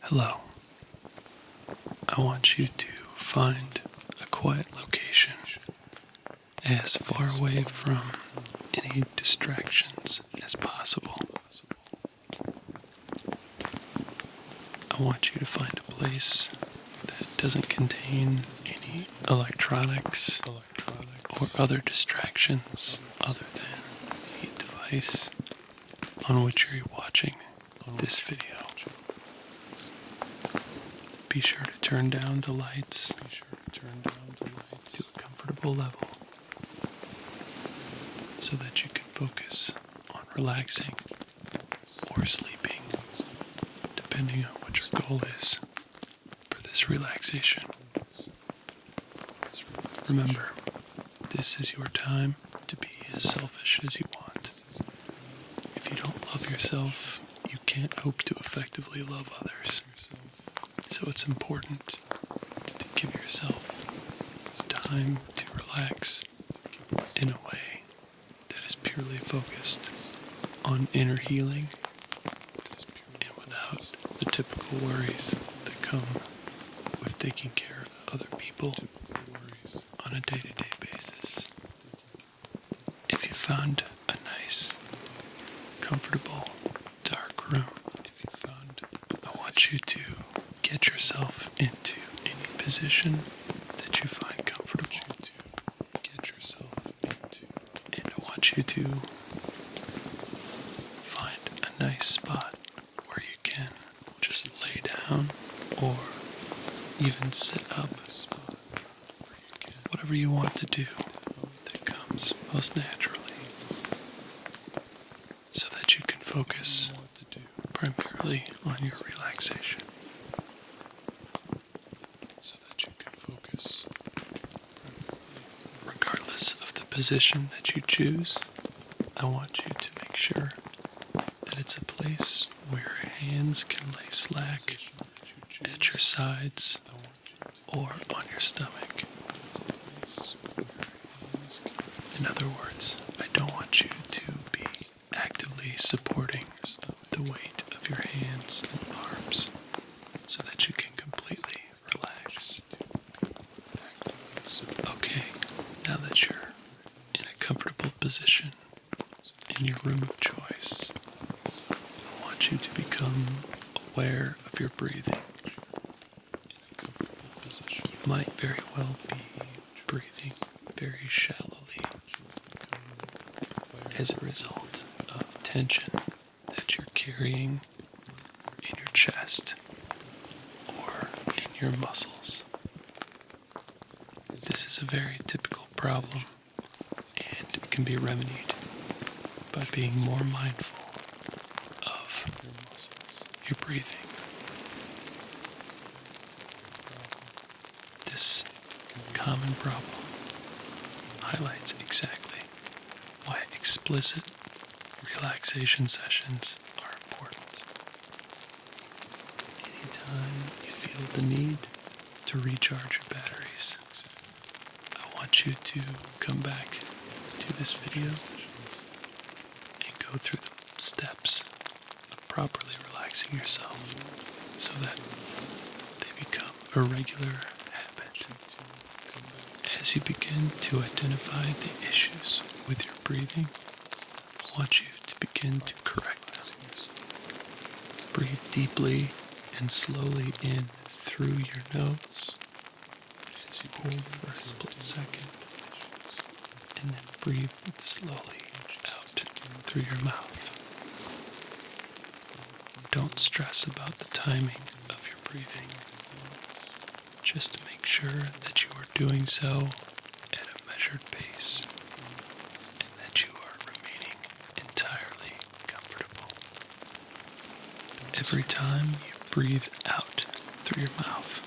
Hello. I want you to find a quiet location as far away from any distractions as possible. I want you to find a place that doesn't contain any electronics or other distractions other than the device on which you're watching this video. Be sure to turn down the lights to a comfortable level so that you can focus on relaxing or sleeping, depending on what your goal is for this relaxation. Remember, this is your time to be as selfish as you want. If you don't love yourself, you can't hope to effectively love others. So it's important to give yourself time to relax in a way that is purely focused on inner healing and without the typical worries that come with taking care of other people on a day-to-day basis. If you found a nice, comfortable, dark room, I want you to get yourself into any position that you find comfortable. And I want you to find a nice spot where you can just lay down or even sit up. Whatever you want to do that comes most naturally, so that you can focus primarily on your relaxation. Regardless of the position that you choose, I want you to make sure that it's a place where your hands can lay slack at your sides or on your stomach. In other words, I don't want you to be actively supporting the weight of your hands and arms so that you can completely relax. Okay, now that you're in a comfortable position in your room of choice, I want you to become aware of your breathing. You might very well be breathing very shallowly as a result of tension that you're carrying in your chest or in your muscles. This is a very typical problem, and it can be remedied by being more mindful of your breathing. This common problem highlights exactly why explicit relaxation sessions are important. Anytime you feel the need to recharge your batteries, I want you to come back to this video and go through the steps of properly relaxing yourself so that they become a regular habit. As you begin to identify the issues with your breathing, I want you to begin to correct them. Breathe deeply and slowly in through your nose. Hold for a split second, and then breathe slowly out through your mouth. Don't stress about the timing of your breathing. Just make sure that you are doing so at a measured pace and that you are remaining entirely comfortable. Every time you breathe out through your mouth,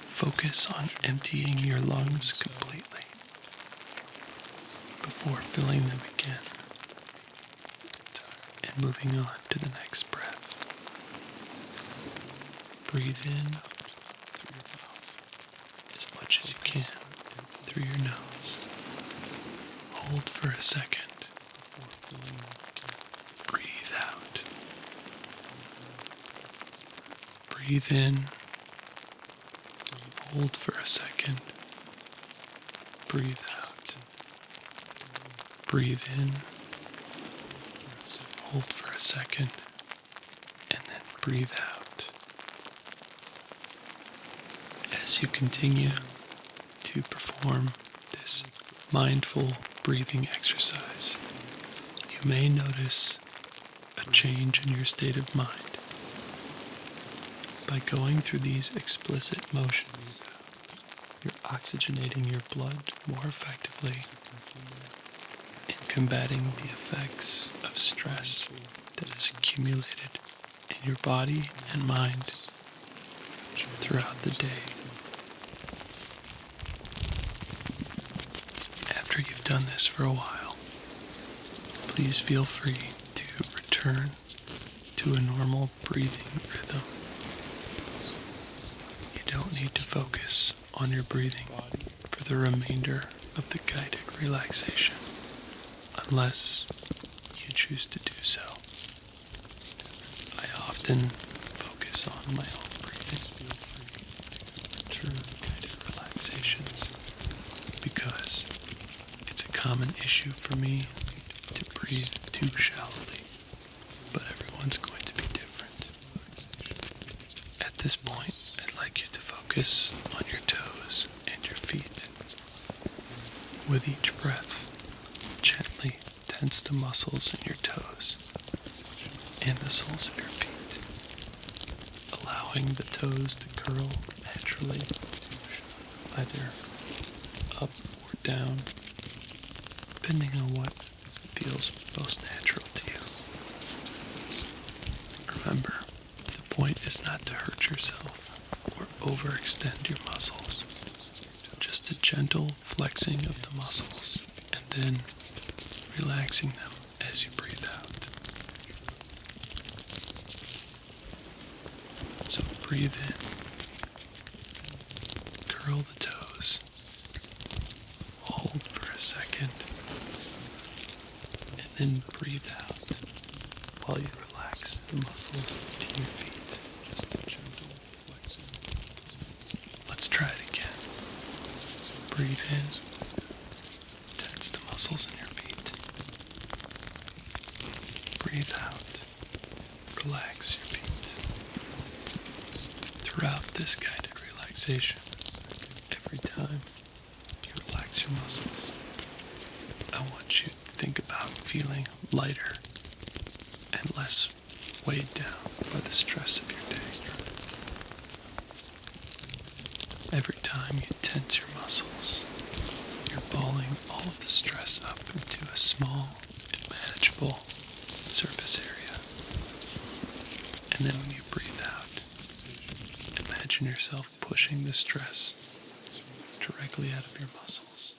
focus on emptying your lungs completely before filling them again and moving on to the next breath. Breathe in through your mouth as much as you can through your nose. Hold for a second before filling them again. Breathe out. Breathe in, hold for a second, breathe out. Breathe in, hold for a second, and then breathe out. As you continue to perform this mindful breathing exercise, you may notice a change in your state of mind. By going through these explicit motions, you're oxygenating your blood more effectively and combating the effects of stress that is accumulated in your body and mind throughout the day. After you've done this for a while, please feel free to return to a normal breathing rhythm. You don't need to focus on your breathing for the remainder of the guided relaxation, unless you choose to do so. I often focus on my own breathing during guided relaxations because it's a common issue for me to breathe too shallowly, but everyone's going to be different. At this point, I'd like you to focus on your toes and your feet. With each breath, gently tense the muscles in your toes and the soles of your feet, allowing the toes to curl naturally, either up or down, depending on what feels most natural to you. Remember, the point is not to hurt yourself or overextend your muscles, just a gentle flexing of the muscles and then relaxing them as you breathe out. So breathe in, curl the toes, hold for a second, and then breathe out while you relax the muscles in your feet. Just a gentle flexing. Let's try it again. Breathe in, tense the muscles in your feet. Breathe out, relax your feet. Throughout this guided relaxation, every time you relax your muscles, I want you to think about feeling lighter and less weighed down by the stress of your day. Every time you tense your muscles, you're balling all of the stress up into a small and manageable surface area. And then when you breathe out, imagine yourself pushing the stress directly out of your muscles.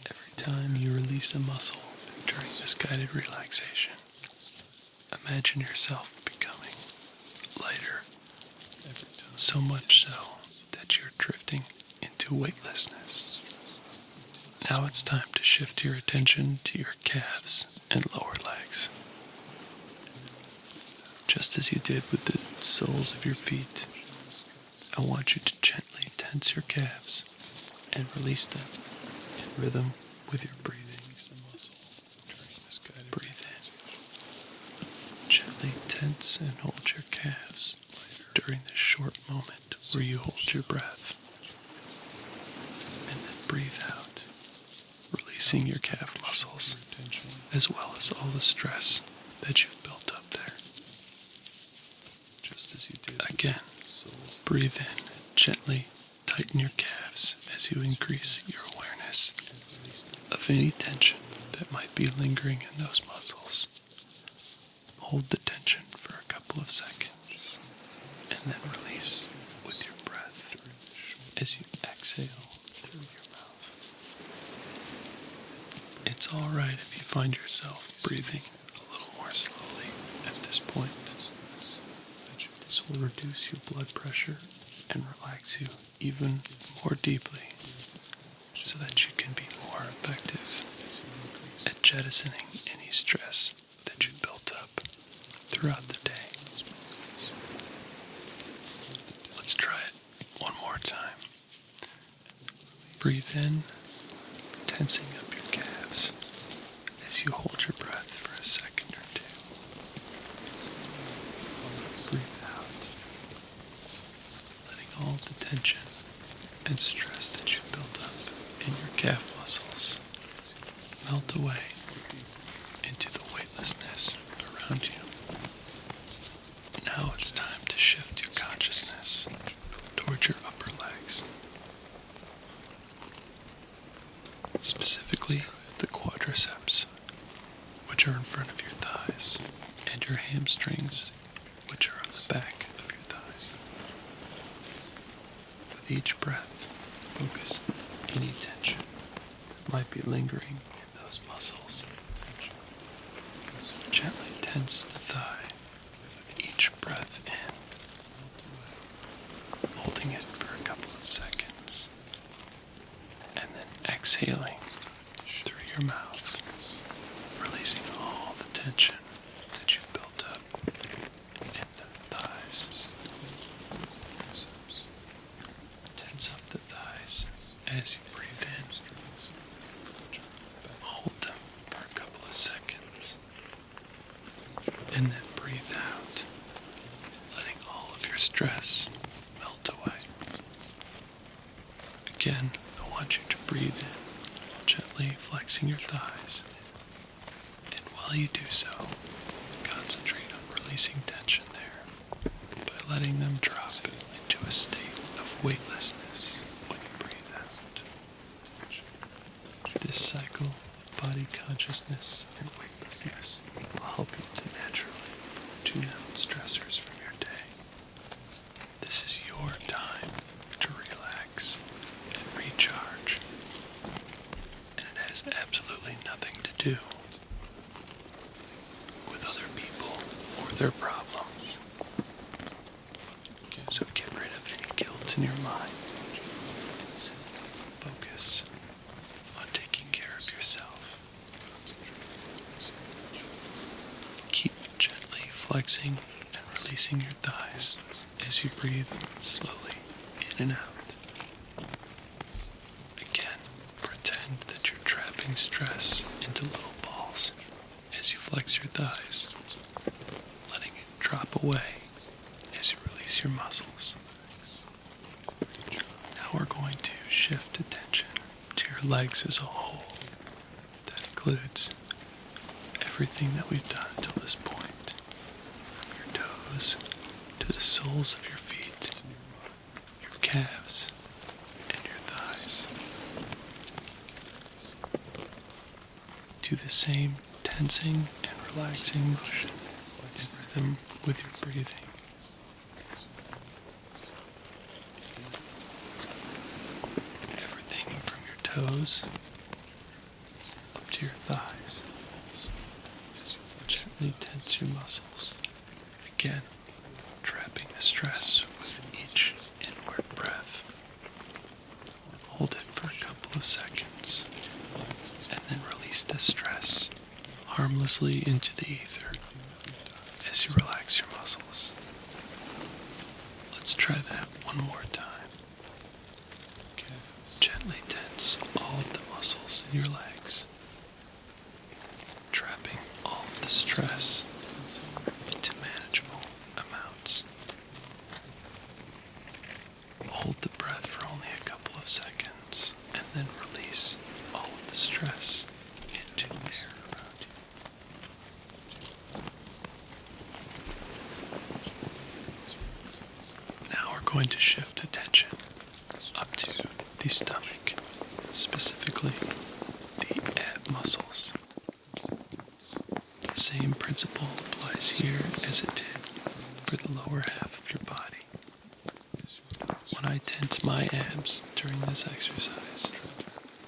Every time you release a muscle during this guided relaxation, imagine yourself becoming lighter, so much so that you're drifting into weightlessness. Now it's time to shift your attention to your calves and lower legs. Just as you did with the soles of your feet, I want you to gently tense your calves and release them in rhythm with your breathing. Breathe in. Gently tense and hold your calves during this short moment where you hold your breath. And then breathe out, releasing your calf muscles as well as all the stress that you've built up there. Just as you did. Again, breathe in, gently tighten your calves as you increase your awareness of any tension that might be lingering in those muscles. Hold the tension for a couple of seconds and then release with your breath as you exhale through your mouth. It's all right if you find yourself breathing a little more slowly at this point. This will reduce your blood pressure and relax you even more deeply so that you can be more effective at jettisoning any stress that you've built up throughout the day. Breathe in, tensing up your calves as you hold your breath for a second or two. Breathe out, letting all the tension and stress that you've built up in your calf muscles melt away into the weightlessness around you. Now it's time to shift your consciousness towards your upper legs, specifically the quadriceps, which are in front of your thighs, and your hamstrings, which are on the back of your thighs. With each breath, focus any tension that might be lingering in those muscles. Gently tense the thigh with each breath in, holding it for a couple of seconds, and then exhaling through your mouth, releasing all the tension that you've built up in the thighs. Tense up the thighs as you breathe in. Hold them for a couple of seconds, and then breathe out, letting all of your stress melt away. Again, I want you to breathe in, gently flexing your thighs. And while you do so, concentrate on releasing tension there by letting them drop into a state of weightlessness when you breathe out. This cycle of body consciousness and weightlessness will help you to naturally tune out stressors from your day. This is your time to relax and recharge, and it has absolutely nothing to do with other people or their problems. So get rid of any guilt in your mind. Focus on taking care of yourself. Keep gently flexing and releasing your thighs as you breathe slowly in and out. Again, pretend that you're trapping stress into little balls as you flex your thighs, letting it drop away as you release your muscles. Now we're going to shift attention to your legs as a whole. That includes everything that we've done until this point, from your toes to the soles of your feet, your calves, and your thighs. Do the same tensing and relaxing motion in rhythm with your breathing. Everything from your toes up to your thighs. Gently tense your muscles. Again, trapping the stress with each inward breath. Hold it for a couple of seconds, and then release the stress harmlessly into the ether as you relax your muscles. Let's try that one more time. Gently tense all of the muscles in your legs, trapping all of the stress into manageable amounts. Hold the breath for only a couple of seconds, and then release all of the stress into air around you. Now we're going to shift attention up to the stomach, specifically the ab muscles. The same principle applies here as it did for the lower half of your body. When I tense my abs during this exercise,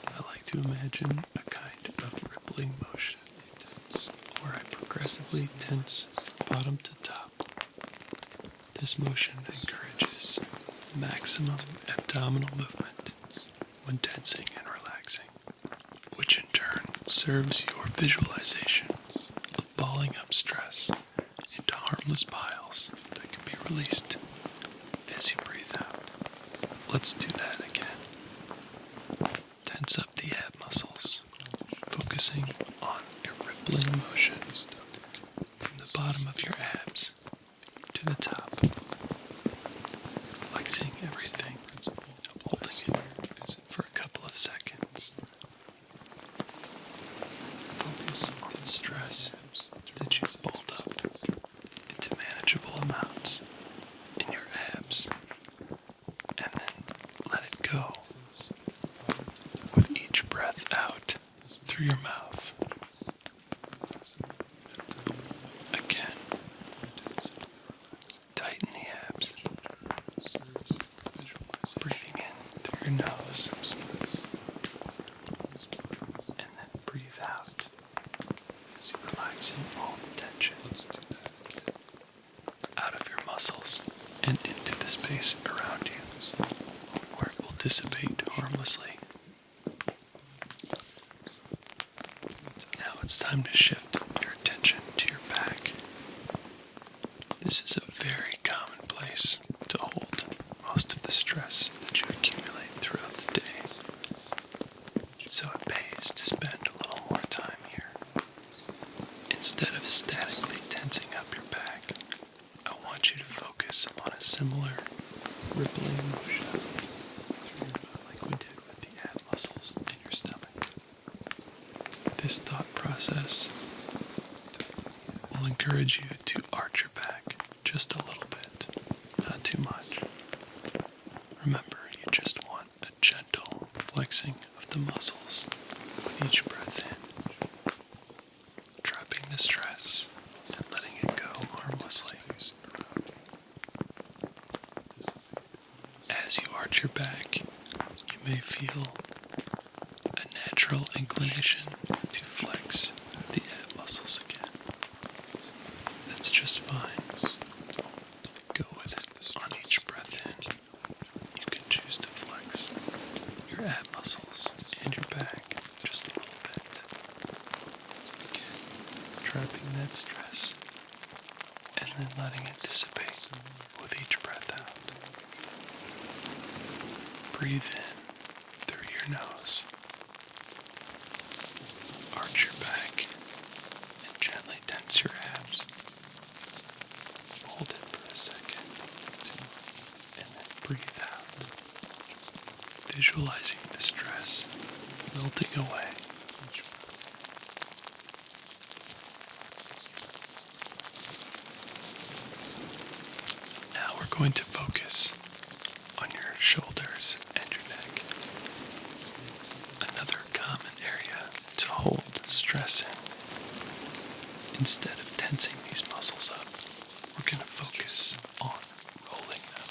I like to imagine a kind of rippling motion where I progressively tense bottom to top. This motion encourages maximum abdominal movement when tensing and relaxing, which in turn serves your visualization of balling up stress into harmless piles that can be released as you breathe out. Let's do that again. focusing on a rippling motion from the bottom of your abs to the top, flexing everything, holding it for a couple of seconds. Focus on the stress that you've built up into manageable amounts in your abs, and then let it go with each breath out through your mouth. Again, tighten the abs, breathing in through your nose, and then breathe out, relaxing all the tension out of your muscles and into the space around you, where it will dissipate harmlessly. Now it's time to shift your attention to your back. This is a very common place to hold most of the stress that you accumulate throughout the day. So it pays to spend a little more time here. Instead of statically tensing up your back, I want you to focus on a similar rippling motion like we did with the ab muscles in your stomach. This thought process will encourage you to arch your back just a little bit, not too much. Remember, you just want a gentle flexing of the muscles with each breath in, dropping the stress and letting it go harmlessly. As you arch your back, you may feel a natural inclination to flex the ab muscles again. That's just fine. Go with it. On each breath in, you can choose to flex your ab muscles and your back just a little bit. Trapping that stress and then letting it dissipate with each breath out. Breathe in through your nose. Arch your back and gently tense your abs. Hold it for a second and then breathe out, visualizing the stress melting away. Now we're going to focus on your shoulders and your neck. Another common area to hold stress in. Instead of tensing these muscles up, we're going to focus on rolling them,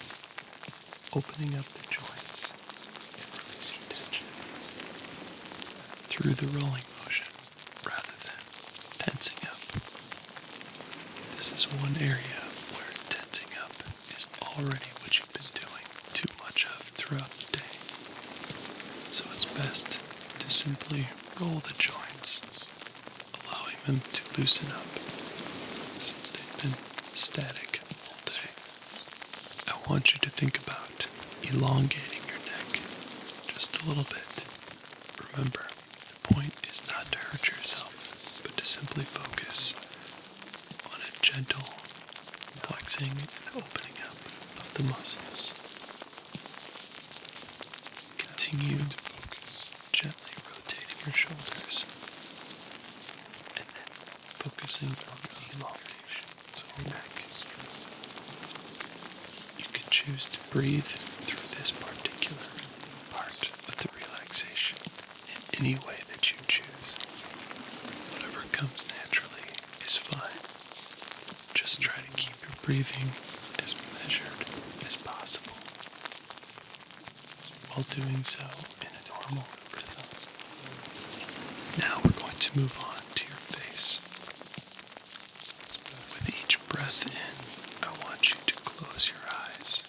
opening up the joints and releasing tension through the rolling motion rather than tensing up. This is one area where tensing up is already what you've been doing too much of throughout the day. So it's best to simply roll the joints, allowing them to loosen up since they've been static all day. I want you to think about elongating your neck just a little bit. Remember, the point is not to hurt yourself, but to simply focus on a gentle flexing and opening up of the muscles. Continue to focus, gently rotating your shoulders, and then focusing on the elongation of your neck. You can choose to breathe through this particular part of the relaxation in any way that you choose. Whatever comes naturally is fine. Just try to keep your breathing as measured as possible, while doing so in a normal rhythm. Now we're going to move on to your face. With each breath in, I want you to close your eyes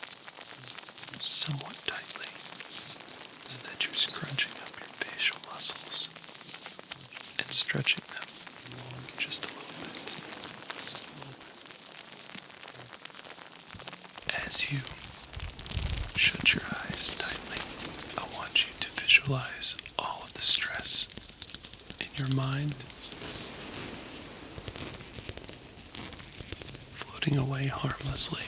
somewhat tightly so that you're scrunching up your facial muscles and stretching them just a little bit. As you shut your eyes tightly, I want you to visualize all of the stress in your mind, floating away harmlessly,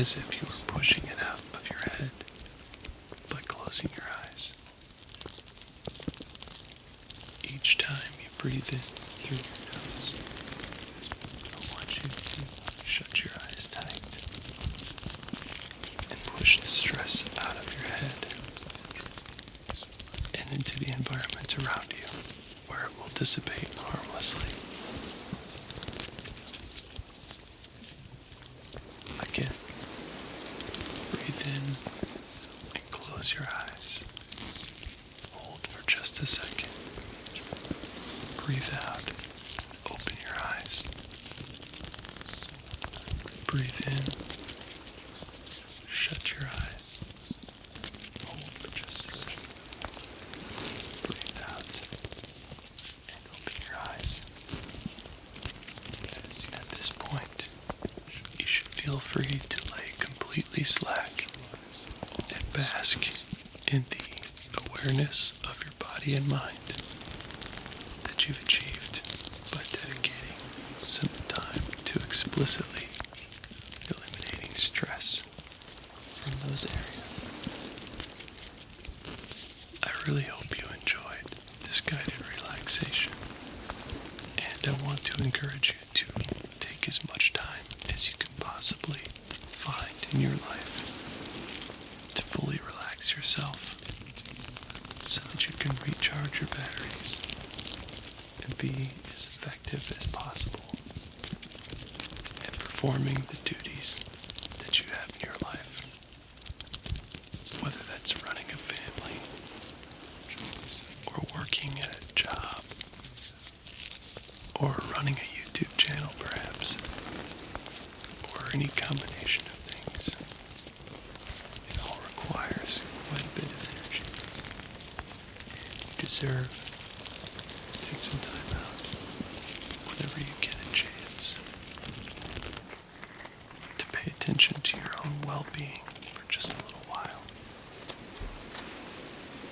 as if you were pushing it out of your head by closing your eyes. Each time you breathe in through your nose, I want you to shut your eyes tight and push the stress out of your head and into the environment around you, where it will dissipate harmlessly. Again, breathe in and close your eyes. Hold for just a second. Breathe out. Open your eyes. Breathe in. Shut your eyes. Hold for just a second. Breathe out. And open your eyes. At this point, you should feel free to lay completely slack and bask in the awareness of your body and mind that you've achieved by dedicating some time to explicitly eliminating stress from those areas. I really hope you enjoyed this guided relaxation, and I want to encourage you to take as much time as you can possibly find in your life to fully relax yourself so that you can recharge your batteries and be as effective as possible at performing the duties that you have in your life, whether that's running a family or working at a job or running a YouTube channel perhaps, or any combination of things. It all requires quite a bit of energy, and you deserve to take some time out whenever you get a chance to pay attention to your own well-being for just a little while.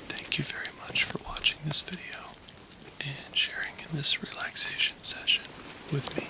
Thank you very much for watching this video and sharing in this relaxation session with me.